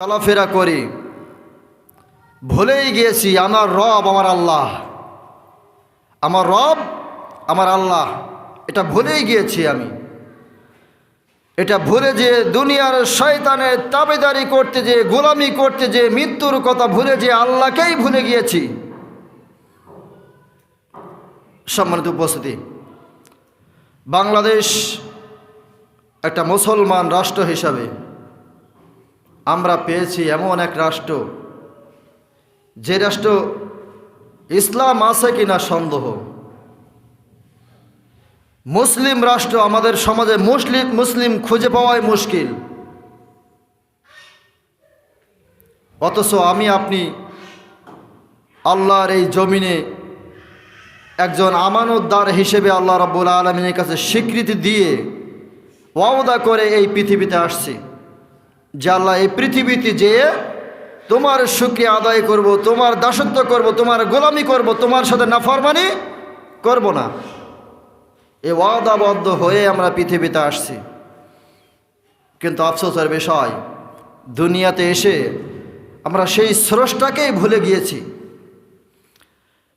চলাফেরা করি, ভুলেই গিয়েছি আমার রব আমার আল্লাহ, আমার রব আমার আল্লাহ, এটা ভুলেই গিয়েছি আমি। এটা ভুলে যে দুনিয়ার শয়তানের তাবেদারি করতে যে, গোলামি করতে যে, মৃত্যুর কথা ভুলে যে আল্লাহকেই ভুলে গিয়েছি। সম্মানিত উপস্থিতি, বাংলাদেশ একটা মুসলমান রাষ্ট্র হিসাবে আমরা পেয়েছি এমন এক রাষ্ট্র, যে রাষ্ট্র ইসলাম আছে কিনা সন্দেহ। মুসলিম রাষ্ট্র আমাদের সমাজে মুসলিম খুঁজে পাওয়াই মুশকিল। অথচ আমি আপনি আল্লাহর এই জমিনে একজন আমানতদার হিসেবে আল্লাহ রাব্বুল আলামিনের কাছে স্বীকৃতি দিয়ে ওয়াদা করে এই পৃথিবীতে আসছি যে আল্লাহ এই পৃথিবীতে যেয়ে তোমার শুকরিয়া আদায় করব, তোমার দাসত্ব করব, তোমার গোলামি করব, তোমার সাথে নাফরমানি করব না। এই ওয়াদাবদ্ধ হয়ে আমরা পৃথিবীতে আসছি। কিন্তু আফসোসের বিষয়, দুনিয়াতে এসে আমরা সেই স্রষ্টাকেই ভুলে গিয়েছি।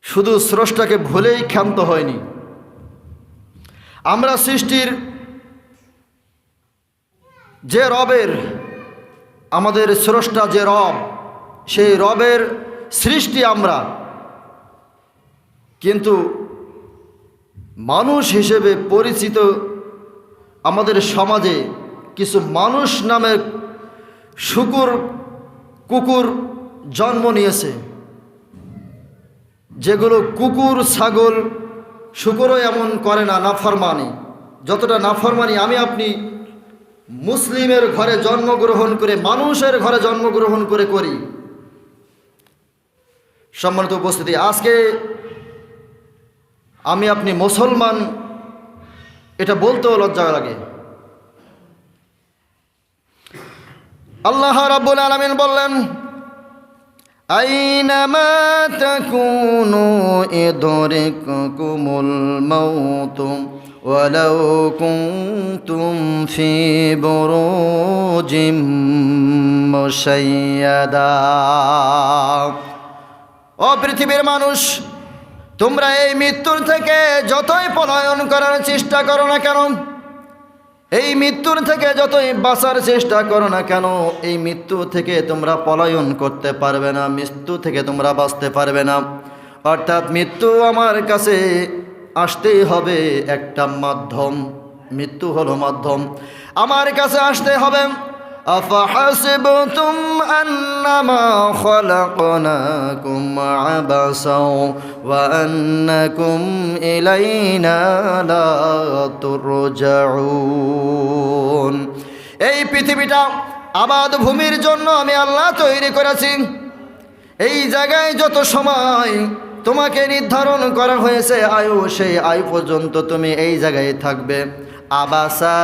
শুধু স্রষ্টাকে ভুলেই ক্ষান্ত হয়নি, আমরা সৃষ্টির যে রবের, আমাদের স্রষ্টা যে রব, সেই রবের সৃষ্টি আমরা, কিন্তু মানুষ হিসেবে পরিচিত আমাদের সমাজে কিছু মানুষ নামের কুকুর জন্ম নিয়েছে, যেগুলো কুকুর ছাগল শুকরও এমন করে না নাফরমানি, যতটা নাফরমানি আমি আপনি মুসলিমের ঘরে জন্মগ্রহণ করে, মানুষের ঘরে জন্মগ্রহণ করে করি। সম্মানিত উপস্থিতি, আজকে আমি আপনি মুসলমান, এটা বলতেও লজ্জা লাগে। আল্লাহ রাব্বুল আলামিন বললেন, আইনামা তাকুনু ইদরিকুকুমুল মাউতু ওয়ালাউ কুনতুম ফি বুরুজিম মুশাইয়াদা। ও পৃথিবীর মানুষ, তোমরা এই মৃত্যুর থেকে যতই পলায়ন করার চেষ্টা করো না কেন, এই মৃত্যুর থেকে যতই বাঁচার চেষ্টা করো না কেন, এই মৃত্যু থেকে তোমরা পলায়ন করতে পারবে না, মৃত্যু থেকে তোমরা বাঁচতে পারবে না। অর্থাৎ মৃত্যু আমার কাছে আসতেই হবে একটা মাধ্যম, মৃত্যু হলো মাধ্যম, আমার কাছে আসতে হবে। আফাহাসিবতুম আন্নামা খালাকনাকুম আবাসাও ওয়া আন্নাকুম ইলাইনা লা তুরজাউন। এই পৃথিবীটা আবাদ ভূমির জন্য আমি আল্লাহ তৈরি করেছি। এই জায়গায় যত সময় তোমাকে নির্ধারণ করা হয়েছে আয়ু, সেই আয়ু পর্যন্ত তুমি এই জায়গায় থাকবে। আবাসা,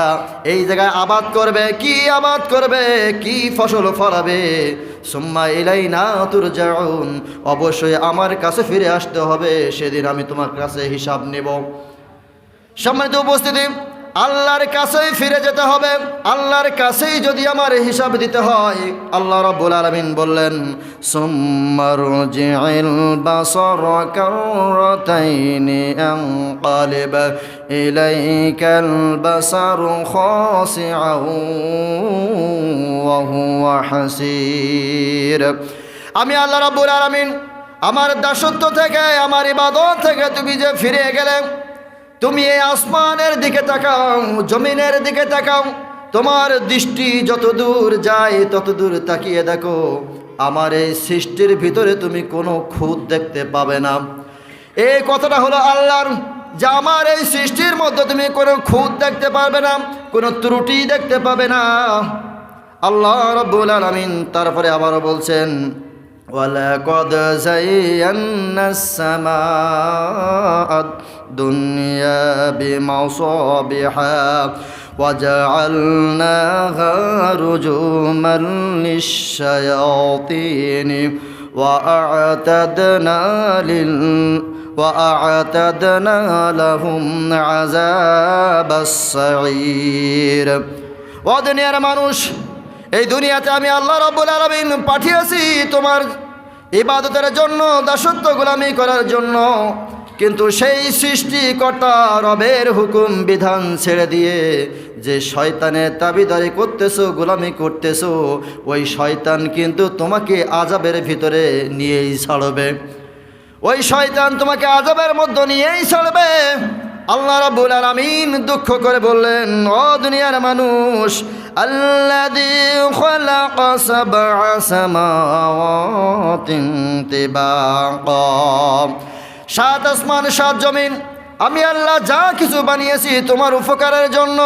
এই জায়গায় আবাদ করবে, কি আবাদ করবে, কি ফসল ফলাবে। সুম্মা ইলাইনা তুরজাউন, অবশ্যই আমার কাছে ফিরে আসতে হবে, সেদিন আমি তোমার কাছে হিসাব নেব। সম্মানিত উপস্থিতি, আল্লাহর কাছেই ফিরে যেতে হবে। আল্লাহর কাছেই যদি আমার হিসাব দিতে হয়, আল্লাহ রাব্বুল আলামিন বললেন, সুম্মারজি'ল বাসারা কাররাতাইনি আনকালিব ইলাইকাল বাসারু খাসিআন ওয়া হুয়া হাসীর। আমি আল্লাহ রাব্বুল আলামিন আমার দাসত্ব থেকে, আমার ইবাদত থেকে তুমি যে ফিরে গেলে, তুমি এই আসমানের দিকে তাকাও, জমিনের দিকে তাকাও, তোমার দৃষ্টি যত দূর যায় তত দূর তাকিয়ে দেখো, আমার এই সৃষ্টির ভিতরে তুমি কোনো খুঁত দেখতে পাবে না। এই কথাটা হলো আল্লাহর, যে আমার এই সৃষ্টির মধ্যে তুমি কোনো খুঁত দেখতে পাবে না, কোনো ত্রুটি দেখতে পাবে না। আল্লাহ রাব্বুল আলামিন তারপরে আবারও বলছেন, ওয়ালাকাদ যায়্যানাস সামাআদ দুনিয়া বিমাসাবিহা ওয়াজআলনাহা রুজুমান লিশ-শায়াতিন ওয়াআতাদনা লাহুম আযাবাস সাঈর। ও দুনিয়ার মানুষ, এই দুনিয়াতে আমি আল্লাহ রাব্বুল আলামিন পাঠিয়েছি তোমার ইবাদতের জন্য, দাসত্ব গোলামি করার জন্য। কিন্তু সেই সৃষ্টিকর্তা রবের হুকুম বিধান ছেড়ে দিয়ে যে শয়তানের তাবিদারি করতেছো, গোলামি করতেছো, ওই শয়তান কিন্তু তোমাকে আযাবের ভিতরে নিয়েই ছাড়বে। ওই শয়তান তোমাকে আযাবের মধ্যে নিয়েই ছাড়বে। আল্লাহ রাব্বুল আলামিন দুঃখ করে বললেন, ও দুনিয়ার মানুষ, আল্লাযী খালাকা সাবআ সামাওয়াতিন তিবাকা, 7 আসমান 7 জমিন আমি আল্লাহ যা কিছু বানিয়েছি তোমার উপকারের জন্য,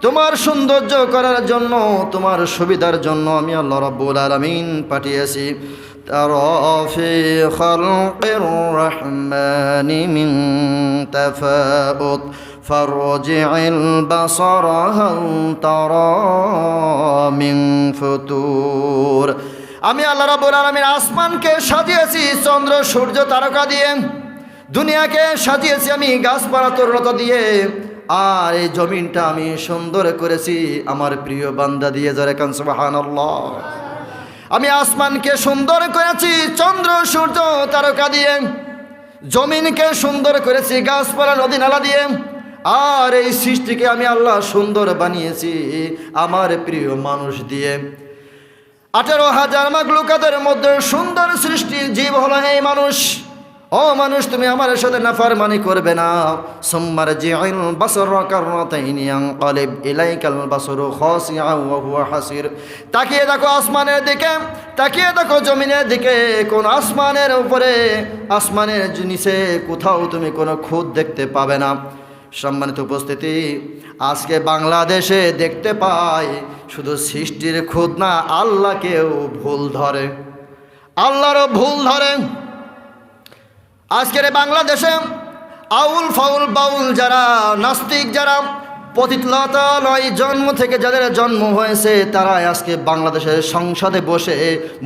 তোমার সৌন্দর্য করার জন্য, তোমার সুবিধার জন্য আমি আল্লাহ রাব্বুল আলামিন পাঠিয়েছি। তারা ফি খালকির রহমানি মিন তাফাউত ফারজি'ল বাসারা হাল তারা মিন ফুতুর। আমি আল্লাহ রাব্বুল আলামিন আসমানকে সাজিয়েছি চন্দ্র সূর্য তারকা দিয়ে, দুনিয়াকে সাজিয়েছি আমি গাছপালা তরুলতা দিয়ে, আর এই জমিনটা আমি সুন্দর করেছি আমার প্রিয় বান্দা দিয়ে। জোরে কান সুবহানাল্লাহ। আমি আসমানকে সুন্দর করেছি চন্দ্র সূর্য তারকা দিয়ে, জমিনকে সুন্দর করেছি গাছপালা নদী নালা দিয়ে, আর এই সৃষ্টিকে আমি আল্লাহ সুন্দর বানিয়েছি আমার প্রিয় মানুষ দিয়ে। 18,000 মাখলুকাতের মধ্যে সুন্দর সৃষ্টি জীব হলো এই মানুষ। ও মানুষ, তুমি আমার সাথে নাফরমানি করবে না। সুম্মার জি'ল বাসারা কাররাতাইনি ইয়ানকালিব ইলাইকাল বাসারু খাসিআন ওয়া হুয়া হাসির। তাকিয়ে দেখো আসমানের দিকে, তাকিয়ে দেখো জমিনের দিকে। কোন আসমানের উপরে, আসমানের নিচে কোথাও তুমি কোনো খুঁত দেখতে পাবে না। সম্মানিত উপস্থিতি, আজকে বাংলাদেশে দেখতে পাই শুধু সৃষ্টির খুঁত না, আল্লাহকেও ভুল ধরে, আল্লাহরও ভুল ধরে। আজকের বাংলাদেশে আউল ফাউল বাউল যারা, নাস্তিক যারা, পতিতলতালয় জন্ম থেকে যাদের জন্ম হয়েছে, তারা আজকে বাংলাদেশের সংসদে বসে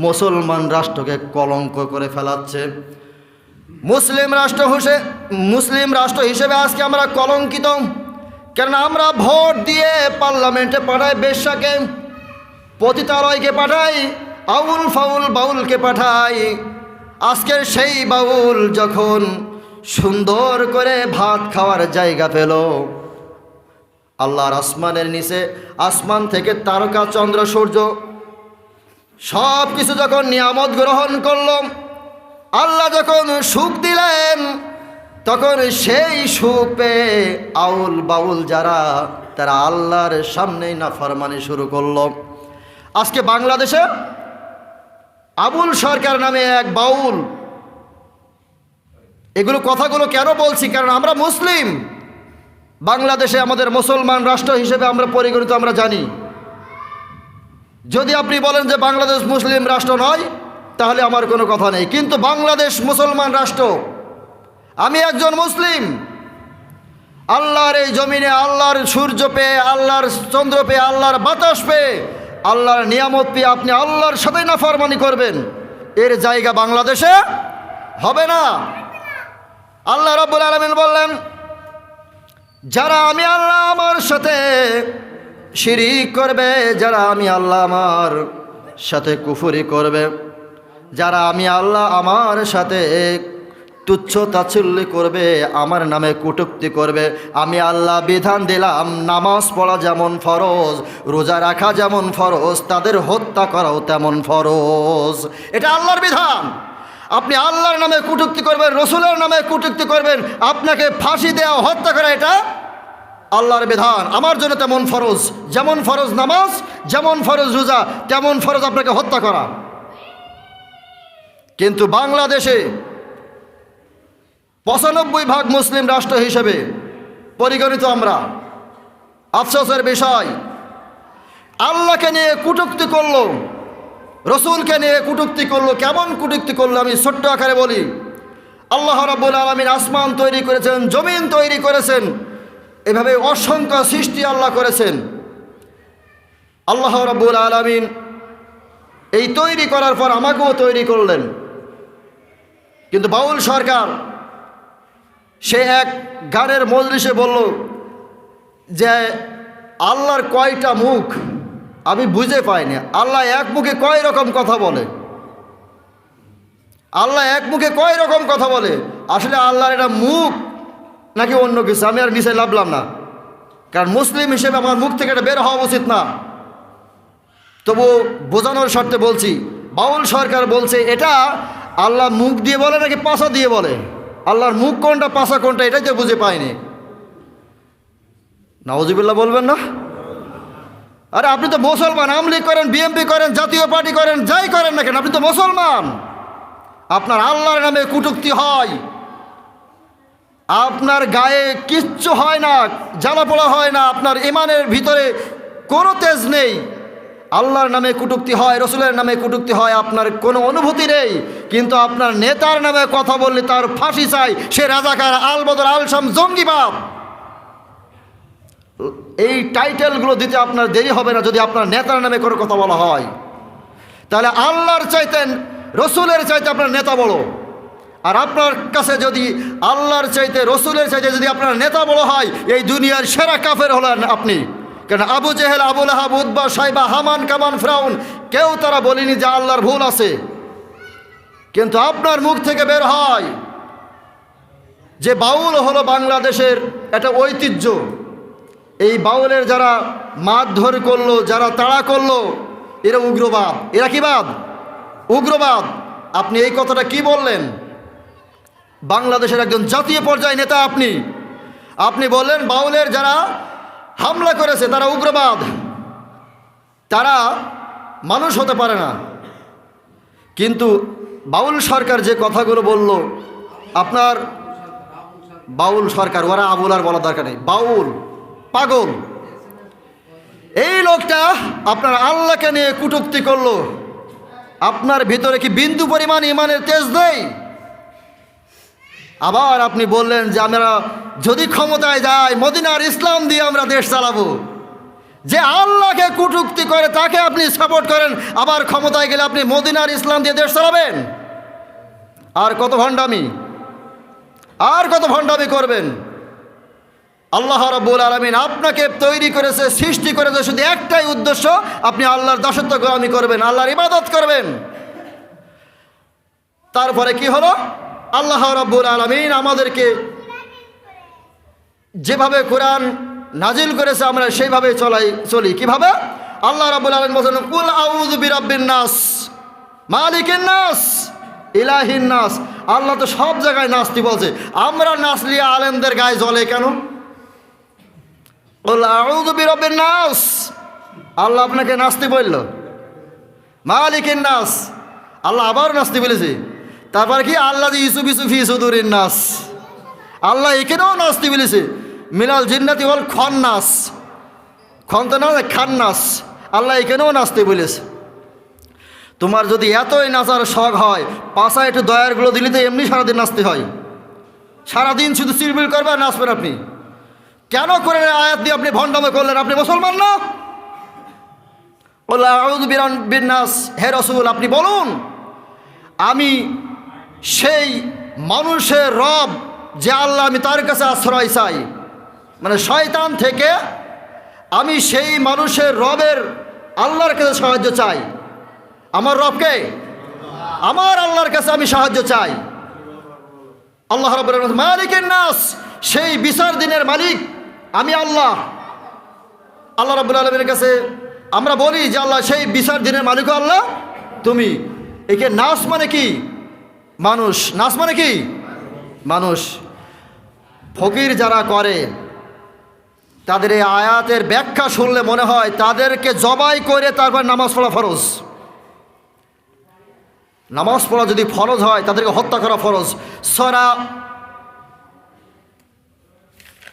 মুসলমান রাষ্ট্রকে কলঙ্ক করে ফেলাচ্ছে। মুসলিম রাষ্ট্র হিসেবে আজকে আমরা কলঙ্কিত, কারণ আমরা ভোট দিয়ে পার্লামেন্টে পাঠাই বেশ্যাকে, পতিতালয়কে পাঠাই, আউল ফাউল বাউলকে পাঠাই। আজকের সেই বাউল যখন সুন্দর করে ভাত খাওয়ার জায়গা পেল, আল্লাহর আসমানের নিচে, আসমান থেকে তারকা চন্দ্র সূর্য সব কিছু যখন নিয়ামত গ্রহণ করল, আল্লাহ যখন সুখ দিলেন, তখন সেই সুখ পেয়ে আউল বাউল যারা, তারা আল্লাহর সামনেই নাফরমানি শুরু করলো। আজকে বাংলাদেশে আবুল সরকার নামে এক বাউল, এগুলো কথাগুলো কেন বলছি, কারণ আমরা মুসলিম, বাংলাদেশে আমাদের মুসলমান রাষ্ট্র হিসেবে আমরা পরিগণিত, আমরা জানি। যদি আপনি বলেন যে বাংলাদেশ মুসলিম রাষ্ট্র নয়, তাহলে আমার কোনো কথা নেই, কিন্তু বাংলাদেশ মুসলমান রাষ্ট্র। আমি একজন মুসলিম, আল্লাহর এই জমিনে আল্লাহর সূর্য পেয়ে, আল্লাহর চন্দ্র পেয়ে, আল্লাহর বাতাস পেয়ে, আল্লাহর নিয়ামত পেয়ে আপনি আল্লাহর সাথে নাফরমানি করবেন, এর জায়গা বাংলাদেশে হবে না। আল্লাহ রাব্বুল আলামিন বললেন, যারা আমি আল্লাহ আমার সাথে শিরিক করবে, যারা আমি আল্লাহ আমার সাথে কুফরি করবে, যারা আমি আল্লাহ আমার সাথে তুচ্ছ তাচ্ছিল্য করবে, আমার নামে কটূক্তি করবে, আমি আল্লাহ বিধান দিলাম নামাজ পড়া যেমন ফরজ, রোজা রাখা যেমন ফরজ, তাদের হত্যা করাও তেমন ফরজ। এটা আল্লাহর বিধান। আপনি আল্লাহর নামে কটূক্তি করবেন, রসুলের নামে কটূক্তি করবেন, আপনাকে ফাঁসি দেওয়া, হত্যা করা, এটা আল্লাহর বিধান। আমার জন্য তেমন ফরজ, যেমন ফরজ নামাজ, যেমন ফরজ রোজা, তেমন ফরজ আপনাকে হত্যা করা। কিন্তু বাংলাদেশে 95% মুসলিম রাষ্ট্র হিসেবে পরিগণিত আমরা, আফসোসের বিষয়, আল্লাহকে নিয়ে কটূক্তি করলো, রসুলকে নিয়ে কটূক্তি করলো। কেমন কটূক্তি করলো আমি ছোট্ট আকারে বলি। আল্লাহ রাব্বুল আলামিন আসমান তৈরি করেছেন, জমিন তৈরি করেছেন, এভাবে অসংখ্য সৃষ্টি আল্লাহ করেছেন। আল্লাহ রাব্বুল আলামিন এই তৈরি করার পর আমাকেও তৈরি করলেন। কিন্তু বাউল সরকার সে এক গানের মজলিসে বলল যে আল্লাহর কয়টা মুখ, আমি বুঝে পাইনি আল্লাহ এক মুখে কয় রকম কথা বলে। আল্লাহ এক মুখে কয় রকম কথা বলে? আসলে আল্লাহর এটা মুখ নাকি অন্য কিছু আমি আর নিচে লাভলাম না, কারণ মুসলিম হিসেবে আমার মুখ থেকে এটা বের হওয়া উচিত না। তবু বোঝানোর স্বার্থে বলছি, বাউল সরকার বলছে এটা আল্লাহ মুখ দিয়ে বলে নাকি পাশা দিয়ে বলে। আল্লাহর মুখ কোনটা পাশা কোনটা এটাই তো বুঝে পাইনি। নাউজুবিল্লাহ বলবেন না? আরে আপনি তো মুসলমান, আওয়ামী লীগ করেন, বিএনপি করেন, জাতীয় পার্টি করেন, যাই করেন না কেন, আপনি তো মুসলমান। আপনার আল্লাহর নামে কটূক্তি হয়, আপনার গায়ে কিচ্ছু হয় না, জ্বালাপোড়া হয় না, আপনার ইমানের ভিতরে কোনো তেজ নেই, আল্লাহর নামে কটূক্তি হয়, রসুলের নামে কটূক্তি হয়, আপনার কোনো অনুভূতি নেই, কিন্তু আপনার নেতার নামে কথা বললে তার ফাঁসি চাই, সে রাজাকার, আলবদর, আলসাম, জঙ্গিবাদ। এই টাইটেলগুলো দিতে আপনার দেরি হবে না যদি আপনার নেতার নামে কোনো কথা বলা হয়। তাহলে আল্লাহর চাইতেন, রসুলের চাইতে আপনার নেতা বড়। আর আপনার কাছে যদি আল্লাহর চাইতে, রসুলের চাইতে যদি আপনার নেতা বড় হয়, এই দুনিয়ার সেরা কাফের হলেন আপনি। কেন আবু জেহেল, আবু লাহাব, উতবা, সাইবা, হামান, কামান, ফিরআউন কেউ তারা বলেনি যে আল্লাহর ভুল আছে, কিন্তু আপনার মুখ থেকে বের হয় যে বাউল হলো বাংলাদেশের একটা ঐতিহ্য। এই বাউলের যারা মারধর করলো, যারা তাড়া করলো, এরা উগ্রবাদ। এরা কি বাদ? উগ্রবাদ। আপনি এই কথাটা কি বললেন? বাংলাদেশের একজন জাতীয় পর্যায়ে নেতা আপনি বললেন বাউলের যারা হামলা করেছে তারা উগ্রবাদ, তারা মানুষ হতে পারে না। কিন্তু বাউল সরকার যে কথাগুলো বলল, আপনার বাউল সরকার, ওরা আবুল আর বলার দরকার নেই, বাউল পাগল। এই লোকটা আপনার আল্লাহকে নিয়ে কটূক্তি করলো। আপনার ভিতরে কি বিন্দু পরিমাণ ইমানের তেজ নেই? আবার আপনি বললেন যে আমরা যদি ক্ষমতায় যাই মদিনার ইসলাম দিয়ে আমরা দেশ চালাবো। যে আল্লাহকে কটূক্তি করে তাকে আপনি সাপোর্ট করেন, আবার ক্ষমতায় গেলে আপনি মদিনার ইসলাম দিয়ে দেশ চালাবেন। আর কত ভণ্ডামি, আর কত ভণ্ডামি করবেন? আল্লাহ রাব্বুল আলামিন আপনাকে তৈরি করেছে, সৃষ্টি করেছে শুধু একটাই উদ্দেশ্য, আপনি আল্লাহর দাসত্ব গোলামি করবেন, আল্লাহর ইবাদত করবেন। তারপরে কি হলো? আল্লাহ রাব্বুল আলামিন আমাদেরকে যেভাবে কোরআন নাজিল করেছে আমরা সেইভাবে চলি। কিভাবে? আল্লাহ রাব্বুল আলামিন বলেন, কুল আউযু বিরাব্বিন নাস, মালিকিন নাস, ইলাহিন নাস। আল্লাহ তো সব জায়গায় নাস্তি বলছে, আমরা নাসলি আলেমদের গায়ে জ্বলে কেন? কুল আউযু বিরাব্বিন নাস, আল্লাহ আপনাকে নাস্তি বলল। মালিকিন নাস, আল্লাহ আবার নাস্তি বলেছে। তারপর কি? আল্লাহ ইউসুফ ফি সুদুরিন নাস, আল্লাহ এখানেও নাস্তি বলেছে। মিনাল জিন্নাতি ওয়াল খান্নাস, খন্ত না, খান্নাস, আল্লাহ এখানেও নাচতে বলেছে। তোমার যদি এতই নাচার শখ হয়, পাশায় একটু দয়ারগুলো দিলে তো এমনি সারাদিন নাচতে হয়। সারাদিন শুধু চিরবির করবে আর নাচবেন আপনি। কেন করে আয়াত দিয়ে আপনি ভণ্ডামি করলেন? আপনি মুসলমান না? বলল আউযু বিরাব্বিন নাস, হে রাসূল আপনি বলুন আমি সেই মানুষের রব যে আল্লাহ, আমি তার কাছে আশ্রয় চাই, মানে শয়তান থেকে আমি সেই মানুষের রবের আল্লাহর কাছে সাহায্য চাই। আমার রবকে, আমার আল্লাহর কাছে আমি সাহায্য চাই। আল্লাহ রাব্বুল আলামিন মালিকিন নাস, সেই বিচার দিনের মালিক আমি আল্লাহ। আল্লাহ রাব্বুল আলামিনের কাছে আমরা বলি যে আল্লাহ সেই বিচার দিনের মালিকও আল্লাহ তুমি। একে নাস মানে কি? মানুষ। নাস মানে কি? মানুষ। ফকির যারা করে তাদের এই আয়াতের ব্যাখ্যা শুনলে মনে হয় তাদেরকে জবাই করে তারপর নামাজ পড়া ফরজ। নামাজ পড়া যদি ফরজ হয় তাদেরকে হত্যা করা ফরজ। সূরা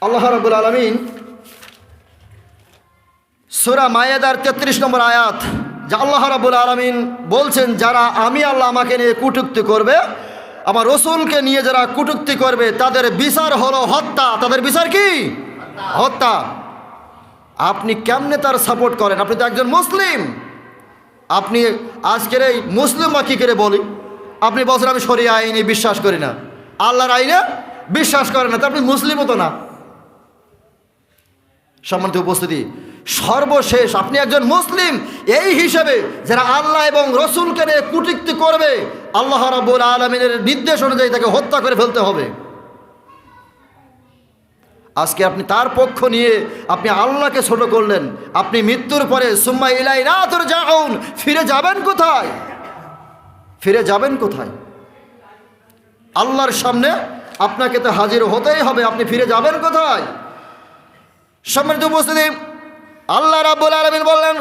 আল্লাহ রাব্বুল আলামিন সূরা মায়েদার 33 নম্বর আয়াত, যা আল্লাহ রাব্বুল আলামিন বলছেন যারা আমি আল্লাহ আমাকে নিয়ে কটূক্তি করবে, আমার রসুলকে নিয়ে যারা কটূক্তি করবে তাদের বিচার হলো হত্যা। তাদের বিচার কি? হত্যা। আপনি কেমনে তার সাপোর্ট করেন? আপনি তো একজন মুসলিম। আপনি আজকের এই মুসলিম বা কী করে বলি, আপনি বলছেন আমি শরিয়া আইনে বিশ্বাস করি না, আল্লাহর আইনে বিশ্বাস করেন না, তা আপনি মুসলিমও তো না। সম্মানিত উপস্থিতি, সর্বশেষ আপনি একজন মুসলিম এই হিসেবে যারা আল্লাহ এবং রসুলকে নিয়ে কটূক্তি করবে, আল্লাহ রাব্বুল আলামিনের নির্দেশ অনুযায়ী তাকে হত্যা করে ফেলতে হবে। আজকে আপনি তার পক্ষ নিয়ে আপনি আল্লাহকে ছোট করলেন। আপনি মৃত্যুর পরে সুম্মা ইলাইনা তুরজাউন, ফিরে যাবেন কোথায়? ফিরে যাবেন কোথায়? আল্লাহর সামনে আপনাকে তো হাজির হতেই হবে, আপনি ফিরে যাবেন কোথায়? সম্মানিত উপস্থিতি, আল্লাহ রাব্বুল আলামিন বললেন,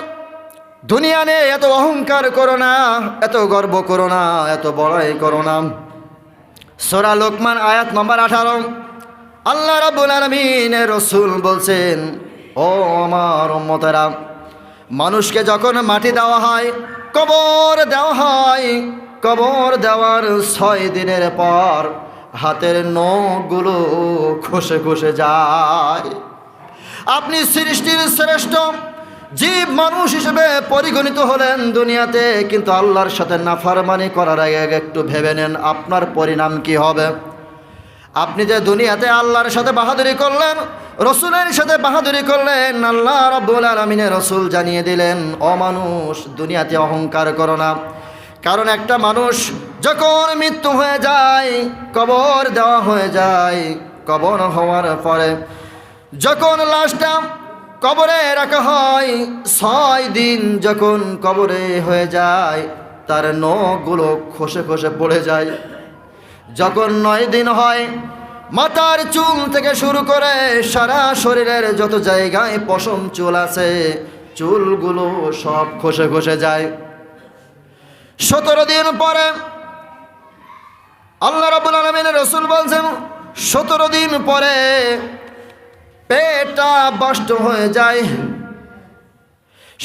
দুনিয়া নিয়ে এত অহংকার করো না, এত গর্ব করো না, এত বড়াই করো না। সূরা লোকমান আয়াত নম্বর 18। আল্লাহ রাব্বুল আলামিনের রাসূল বলছেন, ও আমার উম্মতেরা, মানুষকে যখন মাটি দেওয়া হয়, কবর দেওয়া হয়, কবর দেওয়ার 6 দিনের পর হাতের নখগুলো খসে খসে যায়। আপনি সৃষ্টির শ্রেষ্ঠ জীব মানুষ হিসেবে পরিগণিত হলেন দুনিয়াতে, কিন্তু আল্লাহর সাথে নাফরমানি করার আগে একটু ভেবে নেন আপনার পরিণাম কি হবে। আপনি যে দুনিয়াতে আল্লাহর সাথে বাহাদুরি করলেন, রসুলের সাথে বাহাদুরি করলেন, আল্লাহ রাব্বুল আলামিনের রসুল জানিয়ে দিলেন, ও মানুষ, দুনিয়াতে অহংকার করো না। কারণ একটা মানুষ যখন মৃত্যু হয়ে যায়, কবর দেওয়া হয়ে যায়, কবর হওয়ার পরে যখন লাশটা কবরে রাখা হয়, 6 দিন যখন কবরে হয়ে যায়, তার নখগুলো খসে খসে পড়ে যায়। যখন 9 দিন হয়, মাথার চুল থেকে শুরু করে সারা শরীরের যত জায়গায় পশম চুল আছে, চুলগুলো সব খসে খসে যায়। 17 দিন পরে আল্লাহ রাব্বুল আলামিনের রাসূল বলছেন, 17 দিন পরে পেটটা বাষ্ট হয়ে যায়।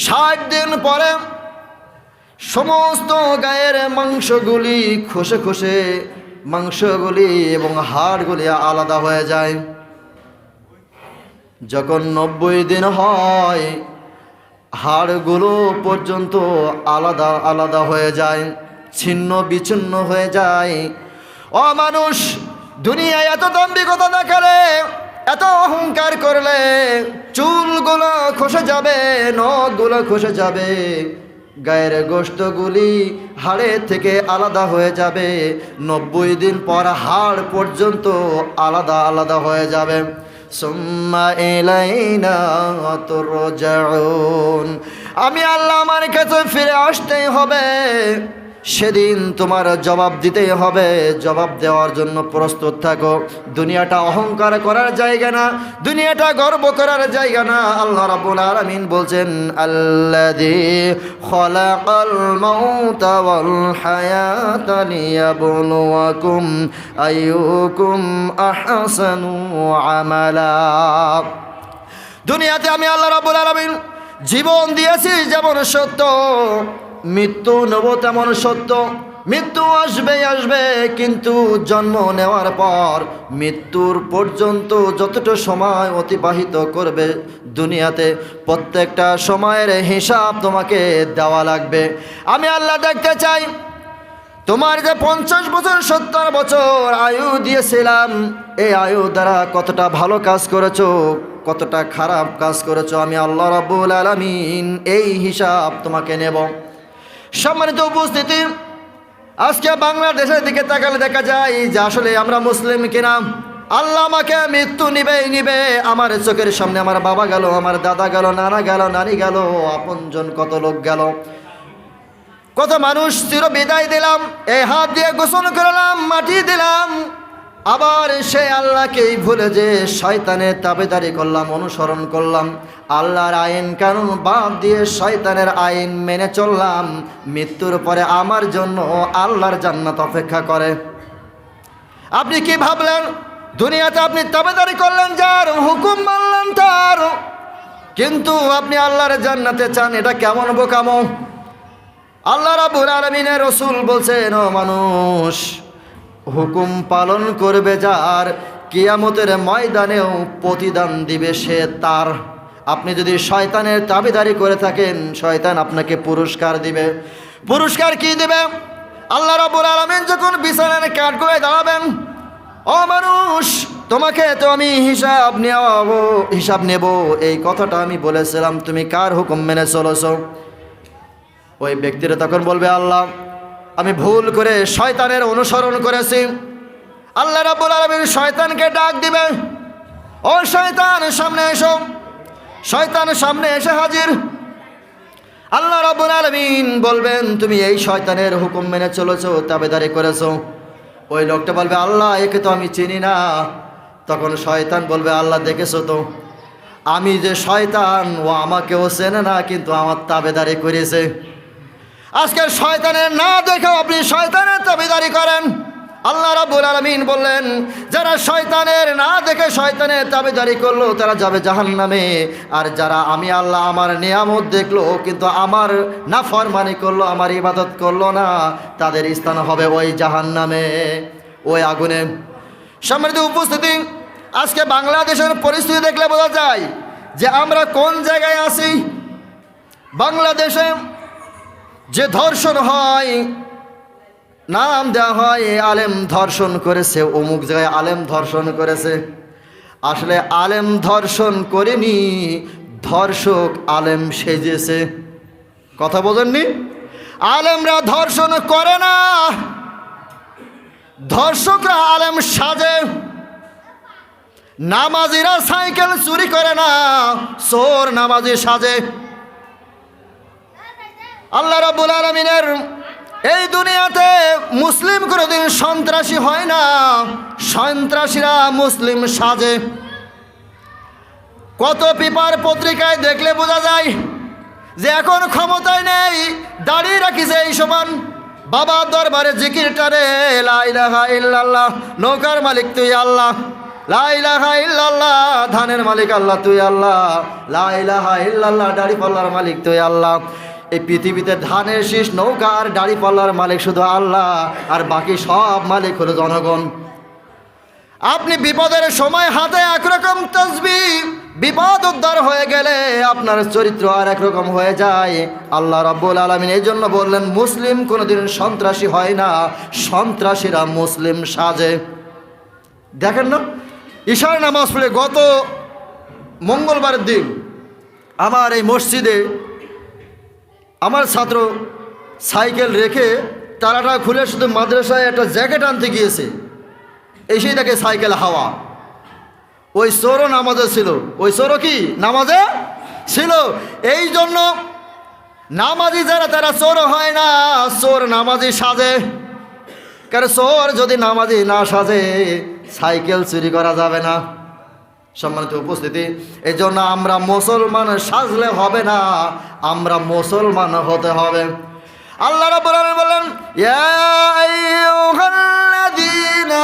60 দিন পরে সমস্ত গায়ের মাংসগুলি খসে খসে, মাংসগুলি এবং হাড়গুলি আলাদা হয়ে যায়। যখন 90 দিন হয়, হাড়গুলো পর্যন্ত আলাদা আলাদা হয়ে যায়, ছিন্ন বিচ্ছিন্ন হয়ে যায়। ও মানুষ, দুনিয়ায় এত দাম্ভিকতা দেখালে, এত অহংকার করলে, চুলগুলো খসে যাবে, নখগুলো খসে যাবে, গায়ের গোশতগুলি হাড়ের থেকে আলাদা হয়ে যাবে। 90 দিন পর হাড় পর্যন্ত আলাদা আলাদা হয়ে যাবে। সুম্মা ইলাইনা তুরজাউন, আমি আল্লাহ আমার কাছে ফিরে আসতেই হবে। সেদিন তোমার জবাব দিতেই হবে। জবাব দেওয়ার জন্য প্রস্তুত থাকো। দুনিয়াটা অহংকার করার জায়গা না, দুনিয়াটা গর্ব করার জায়গা না। আল্লাহ রাব্বুল আলামিন বলছেন, আল্লাযী খালাকাল মাউতা ওয়াল হায়াতা লিয়াবলুয়াকুম আইয়ুকুম আহসানু আমালা। দুনিয়াতে আমি আল্লাহ রাব্বুল আলামিন জীবন দিয়েছি যেমন সত্য, মৃত্যু নেব তেমন সত্য। মৃত্যু আসবেই আসবে, কিন্তু জন্ম নেওয়ার পর মৃত্যুর পর্যন্ত যতটা সময় অতিবাহিত করবে দুনিয়াতে, প্রত্যেকটা সময়ের হিসাব তোমাকে দেওয়া লাগবে। আমি আল্লাহ দেখতে চাই তোমার যে 50 বছর 70 বছর আয়ু দিয়েছিলাম, এই আয়ু দ্বারা কতটা ভালো কাজ করেছো, কতটা খারাপ কাজ করেছো, আমি আল্লাহ রাব্বুল আলামিন এই হিসাব তোমাকে নেব। সম্মানিত উপস্থিতি, আজকে বাংলাদেশের দিকে তাকালে দেখা যায় যে আসলে আমরা মুসলিম কিনা। আল্লাহ আমাকে মৃত্যু নিবেই নিবে। আমার চোখের সামনে আমার বাবা গেল, আমার দাদা গেল, নানা গেল, নানি গেল, আপনজন কত লোক গেল, কত মানুষ চির বিদায় দিলাম। এই হাত দিয়ে গোসল করলাম, মাটি দিলাম, আবার সে আল্লাহকেই ভুলে যে শয়তানের তাবেদারি করলাম, অনুসরণ করলাম। আল্লাহর আইন কানুন বাদ দিয়ে শয়তানের আইন মেনে চললাম। মৃত্যুর পরে আমার জন্য আল্লাহর জান্নাত অপেক্ষা করে। আপনি কি ভাবলেন? দুনিয়াতে আপনি তাবেদারি করলেন যার, হুকুম মানলেন তার, কিন্তু আপনি আল্লাহর জান্নাতে চান, এটা কেমন বোকামো। আল্লাহ রাব্বুল আলামিনের রাসূল বলছেন, ও মানুষ, হুকুম পালন করবে যার, কিয়ামতের ময়দানেও প্রতিদান দিবে সে তার। আপনি যদি শয়তানের তাবেদারি করে থাকেন, শয়তান আপনাকে পুরস্কার দিবে। পুরস্কার কি দিবে? আল্লাহ রাব্বুল আলামিন যখন বিছানার কাঠগড়ায় দাঁড়াবেন, ও মানুষ, তোমাকে তো আমি হিসাব নেব এই কথাটা আমি বলেছিলাম, তুমি কার হুকুম মেনে চলেছ? ওই ব্যক্তিরা তখন বলবে, আল্লাহ আমি ভুল করে শয়তানের অনুসরণ করেছি। আল্লাহ রাব্বুল আলামিন শয়তানকে ডাক দিবে, ও শয়তান সামনে এসো। শয়তান সামনে এসে হাজির। আল্লাহ রাব্বুল আলামিন বলবেন, তুমি এই শয়তানের হুকুম মেনে চলেছো, তাবেদারি করেছো। ওই লোকটা বলবে, আল্লাহ একে তো আমি চিনি না। তখন শয়তান বলবে, আল্লাহ দেখেছো তো আমি যে শয়তান, ও আমাকেও চেনে না, কিন্তু আমার তাবেদারি করেছে। আজকে শয়তানের না দেখেও আপনি শয়তানের তাবেদারি করেন। আল্লাহ রাব্বুল আলামিন বললেন, যারা শয়তানের না দেখে শয়তানের তাবেদারি করলো তারা যাবে জাহান্নামে। আর যারা আমি আল্লাহ আমার নিয়ামত দেখলো কিন্তু আমার নাফরমানি করলো, আমার ইবাদত করলো না, তাদের স্থান হবে ওই জাহান্নামে, ওই আগুনে। সম্মানিত উপস্থিতি, আজকে বাংলাদেশের পরিস্থিতি দেখলে বোঝা যায় যে আমরা কোন জায়গায় আছি। বাংলাদেশে যে ধর্ষণ হয়, নাম দেওয়া হয় আলেম ধর্ষণ করেছে, অমুক জায়গায় আলেম ধর্ষণ করেছে। আসলে আলেম ধর্ষণ করেনি, ধর্ষক আলেম সেজেছে। কথা বোঝেননি? আলেমরা ধর্ষণ করে না, ধর্ষকরা আলেম সাজে। নামাজিরা সাইকেল চুরি করে না, চোর নামাজি সাজে। আল্লাহ রাব্বুল আলামিনের এই দুনিয়াতে মুসলিম কোনোদিন সন্ত্রাসী হয় না, সন্ত্রাসীরা মুসলিম সাজে। কত পেপার পত্রিকায় দেখলে বোঝা যায় যে এখন ক্ষমতায় নেই, দাঁড়িয়ে রাখিছে এই সমান বাবার দরবারে জিকিরটারে, লা ইলাহা ইল্লাল্লাহ, নৌকার মালিক তুই আল্লাহ, লা ইলাহা ইল্লাল্লাহ, ধানের মালিক আল্লাহ তুই আল্লাহ, লা ইলাহা ইল্লাল্লাহ, দাড়ি পাল্লার মালিক তুই আল্লাহ। এই পৃথিবীতে ধানের শীষ, নৌকা আর দাড়ি পাল্লার মালিক শুধু আল্লাহ, আর বাকি সব মালিক হলো জনগণ। আপনি বিপদের সময় হাতে একরকম তাসবিহ, বিপদ উদ্ধার হয়ে গেলে আপনার চরিত্র আর একরকম হয়ে যায়। আল্লাহ রাব্বুল আলামিন এই জন্য বললেন, মুসলিম কোনোদিন সন্ত্রাসী হয় না, সন্ত্রাসীরা মুসলিম সাজে। দেখেন না, ঈশার নামাজ পড়ে গত মঙ্গলবারের দিন আমার এই মসজিদে আমার ছাত্র সাইকেল রেখে তালাটা খুলে শুধু মাদ্রাসায় একটা জ্যাকেট আনতে গিয়েছে, এসেই তাকে সাইকেল হাওয়া। ওই চোরও নামাজে ছিল, ওই চোরও কি নামাজে ছিল। এই জন্য নামাজি যারা তারা চোর হয় না, চোর নামাজি সাজে। কারণ চোর যদি নামাজি না সাজে সাইকেল চুরি করা যাবে না। সম্মানিত উপস্থিতি, এই জন্য আমরা মুসলমান সাজলে হবে না, আমরা মুসলমান হতে হবে। আল্লাহ রাব্বুল আলামিন বলেন, ইয়া আইয়ুহাল্লাযীনা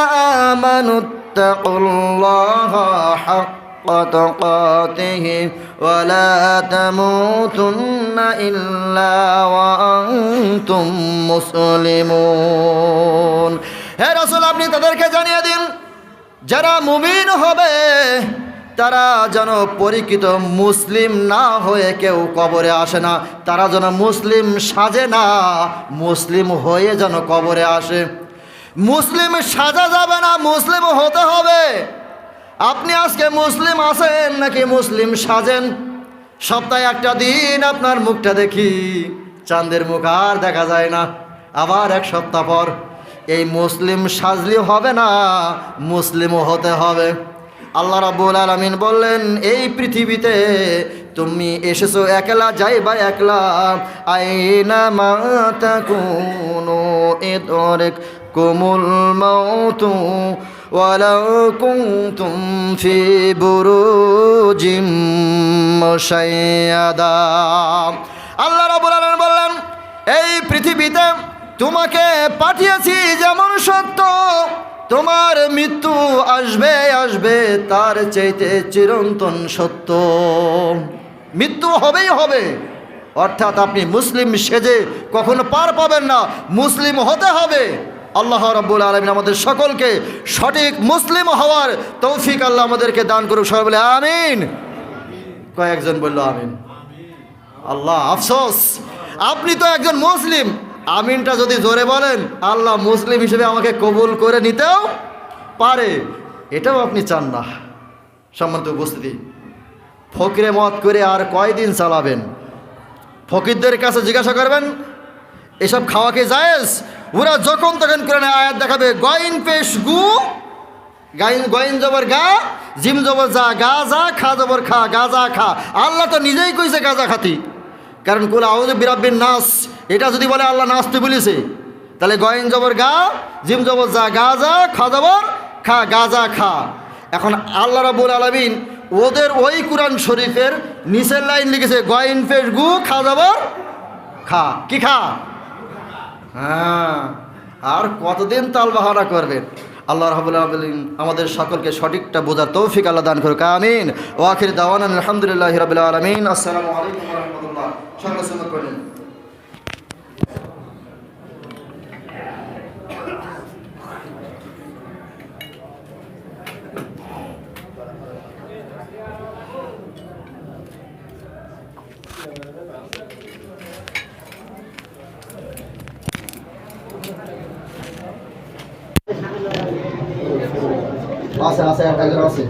আমানুত্তাকুল্লাহা হাক্কা তুকাতিহি ওয়া লা তামুতুন্না ইল্লা ওয়া আনতুম মুসলিমুন। হে রাসূল, আপনি তাদেরকে জানিয়ে দিন যারা মুমিন হবে তারা যেন পরিচিত মুসলিম না হয়ে কেউ কবরে আসে না, তারা যেন মুসলিম সাজে না, মুসলিম হয়ে যেন কবরে আসে। মুসলিম সাজা যাবে না, মুসলিম হতে হবে। আপনি আজকে মুসলিম আছেন নাকি মুসলিম সাজেন? সপ্তাহে একটা দিন আপনার মুখটা দেখি, চাঁদের মুখ আর দেখা যায় না। আবার এক সপ্তাহ পর এই মুসলিম সাজলি হবে না, মুসলিমও হতে হবে। আল্লাহ রাব্বুল আলামিন বললেন, এই পৃথিবীতে তুমি এসেছো একলা, যাইবা একলা। আইনা মা তাকুনু ইদরিকুমুল মাউতু ওয়ালাউ কুনতুম ফি বুরুজিম মুশাইয়াদা। আল্লাহ রাব্বুল আলামিন বললেন, এই পৃথিবীতে তোমাকে পাঠিয়েছি যেমন সত্য, তোমার মৃত্যু আসবে আসবে তার চাইতে চিরন্তন সত্য। মৃত্যু হবেই হবে, অর্থাৎ আপনি মুসলিম সেজে কখনো পার পাবেন না, মুসলিম হতে হবে। আল্লাহ রাব্বুল আলামিন আমাদের সকলকে সঠিক মুসলিম হওয়ার তৌফিক আল্লাহ আমাদেরকে দান করুক। সবাই বলে আমিন। কয়েকজন বলল আমিন। আল্লাহ আফসোস, আপনি তো একজন মুসলিম, আমিনটা যদি জোরে বলেন আল্লাহ মুসলিম হিসেবে আমাকে কবুল করে নিতেও পারে। এটাও আপনি চান না। সম্মানিত উপস্থিতি, ফকিরে মত করে আর কয়দিন চালাবেন? ফকিরদের কাছে জিজ্ঞাসা করবেন এসব খাওয়াকে জায়েজ? ওরা যখন তখন কোরআনে আয়াত দেখাবে গইন পেশ গু, গইন জবর গা, জিম জবর যা, গা যা, খা জবর খা, গাজা খা। আল্লাহ তো নিজেই কইছে গাজা খাতি, কারণ কুল আউযু বিরাব্বিন নাস এটা যদি বলে আল্লাহ নাচতে বলেছে, তাহলে গইন জবর গা, জিম জবর যা, গা যা, খা জবর খা, গাজা খা। এখন আল্লাহ রাব্বুল আলামিন ওদের ওই কোরআন শরীফের নিচের লাইন লিখেছে গইন পেশ গু, খা জবর খা। কি খা? হ্যাঁ, আর কতদিন তাল বাহানা করবেন? আল্লাহ রাব্বুল আলামিন আমাদের সকলকে সঠিকটা বোঝার তৌফিক আল্লাহ দান করুক, আমিন। ওয়া আখির দাওয়ানা আলহামদুলিল্লাহি রাব্বিল আলামিন। আসসালামু আলাইকুম ওয়া রাহমাতুল্লাহ। সকলে সুন্নাত পড়েন। আছে একজন আছে।